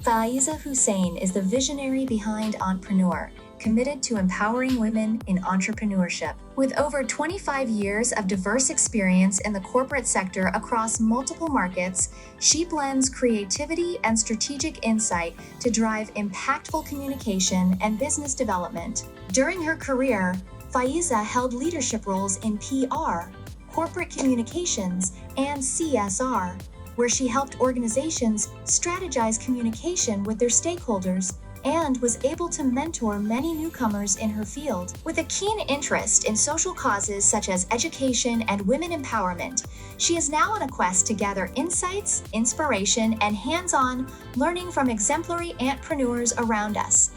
Faiza Hussain is the visionary behind Auntpreneur, committed to empowering women in entrepreneurship. With over 25 years of diverse experience in the corporate sector across multiple markets, she blends creativity and strategic insight to drive impactful communication and business development. During her career, Faiza held leadership roles in PR, corporate communications, and CSR, where she helped organizations strategize communication with their stakeholders and was able to mentor many newcomers in her field. With a keen interest in social causes such as education and women empowerment, she is now on a quest to gather insights, inspiration, and hands-on learning from exemplary entrepreneurs around us,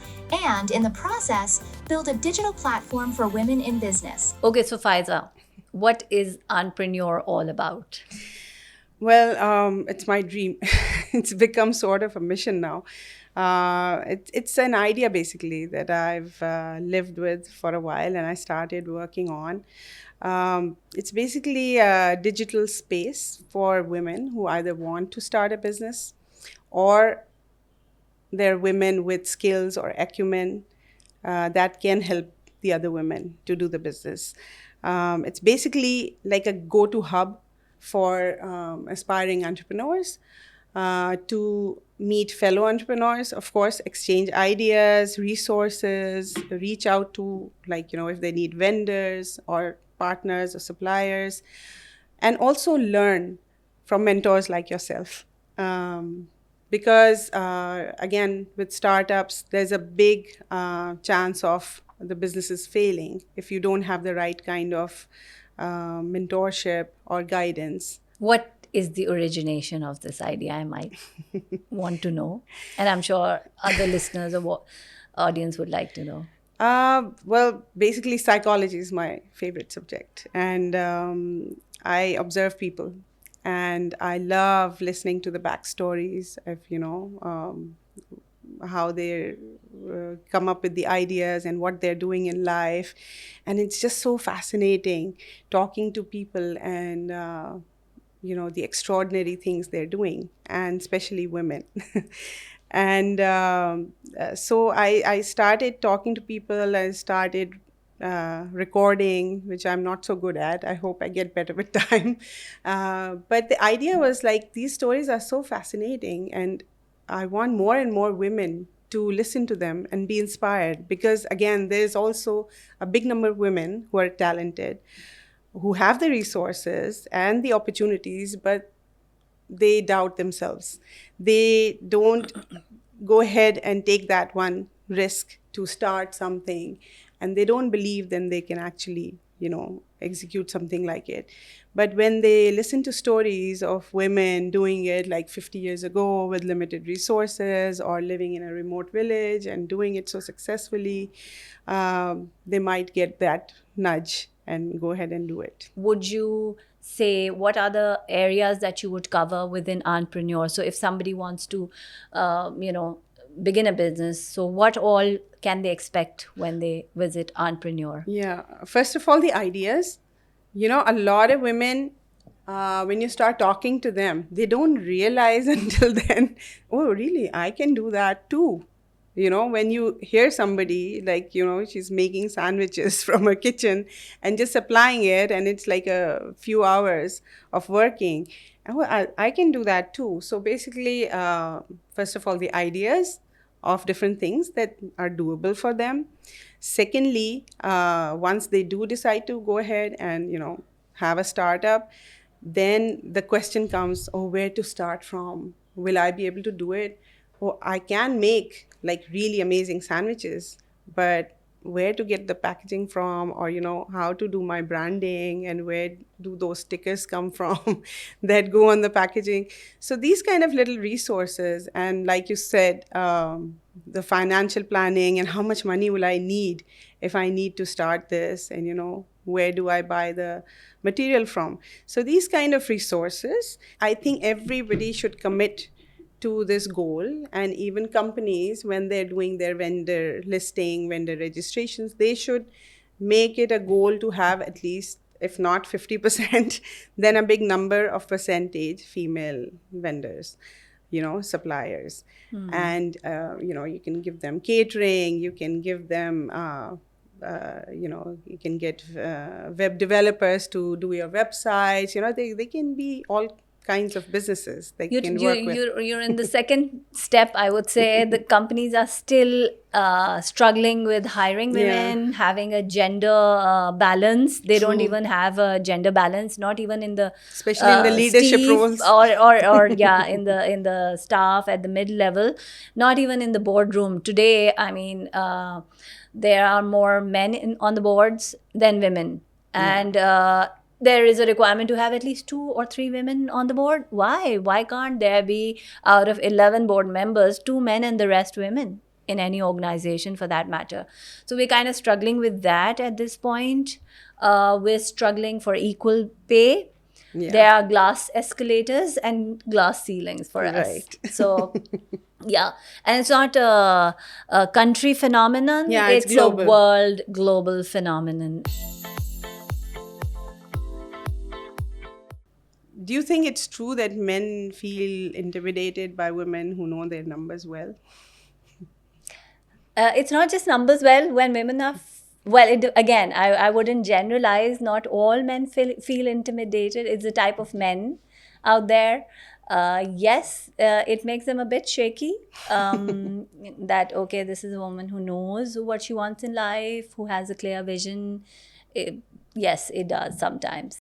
and in the process, build a digital platform for women in business. Okay, so Faiza, what is Auntpreneur all about? Well, it's my dream. It's become sort of a mission now. It's an idea basically that I've lived with for a while and I started working on. It's basically a digital space for women who either want to start a business or they're women with skills or acumen that can help the other women to do the business. It's basically like a go-to hub for aspiring entrepreneurs to meet fellow entrepreneurs, of course, exchange ideas, resources, reach out to, if they need vendors or partners or suppliers, and also learn from mentors like yourself. Because, again, with startups, there's a big chance of the businesses failing if you don't have the right kind of mentorship or guidance. What is the origination of this idea? I might want to know. And I'm sure other listeners or audience would like to know. Well, basically, psychology is my favorite subject. And I observe people. And I love listening to the backstories of, how they come up with the ideas and what they're doing in life. And it's just so fascinating talking to people and, the extraordinary things they're doing, and especially women. And so I started talking to people. I started recording, which I'm not so good at. I hope I get better with time. But the idea was these stories are so fascinating, and I want more and more women to listen to them and be inspired, because again, there's also a big number of women who are talented, who have the resources and the opportunities, but they doubt themselves. They don't go ahead and take that one risk to start something, and they don't believe then they can actually, execute something like it. But when they listen to stories of women doing it 50 years ago with limited resources or living in a remote village and doing it so successfully, they might get that nudge and go ahead and do it. Would you say what are the areas that you would cover within Auntpreneur? So if somebody wants to, begin a business, so what all can they expect when they visit Auntpreneur? Yeah, first of all, the ideas. A lot of women, when you start talking to them, they don't realize until then, oh, really, I can do that too. When you hear somebody she's making sandwiches from her kitchen and just applying it, and it's like a few hours of working. Oh, I can do that too. So basically, first of all, the ideas of different things that are doable for them. Secondly, once they do decide to go ahead and, have a startup, then the question comes, oh, where to start from? Will I be able to do it? Oh, I can make really amazing sandwiches, but where to get the packaging from, or, how to do my branding, and where do those stickers come from that go on the packaging? So these kind of little resources, and like you said, the financial planning and how much money will I need if I need to start this, and, where do I buy the material from? So these kind of resources, I think everybody should commit to this goal. And even companies, when they're doing their vendor listing, vendor registrations, they should make it a goal to have at least, if not 50%, then a big number of percentage female vendors. suppliers. And, you can give them catering, you can give them, you can get web developers to do your websites. They can be all kinds of businesses they can work with. You're in the second step, I would say. The companies are still struggling with hiring women, having a gender balance. They don't even have a gender balance, not even in the Especially in the leadership roles. or yeah, in the staff at the mid level, not even in the boardroom. Today, I mean, there are more men on the boards than women, and there is a requirement to have at least 2 or 3 women on the board. Why can't there be, out of 11 board members, 2 men and the rest women in any organization for that matter? So we're kind of struggling with that at this point. We're struggling for equal pay. There are glass escalators and glass ceilings for us. So yeah, and it's not a country phenomenon. Yeah, it's global. A global phenomenon. Do you think it's true that men feel intimidated by women who know their numbers well? It's not just numbers well. When women are again, I wouldn't generalize. Not all men feel intimidated. It's a type of men out there. Yes, it makes them a bit shaky. That, okay, this is a woman who knows what she wants in life, who has a clear vision. Yes, it does sometimes.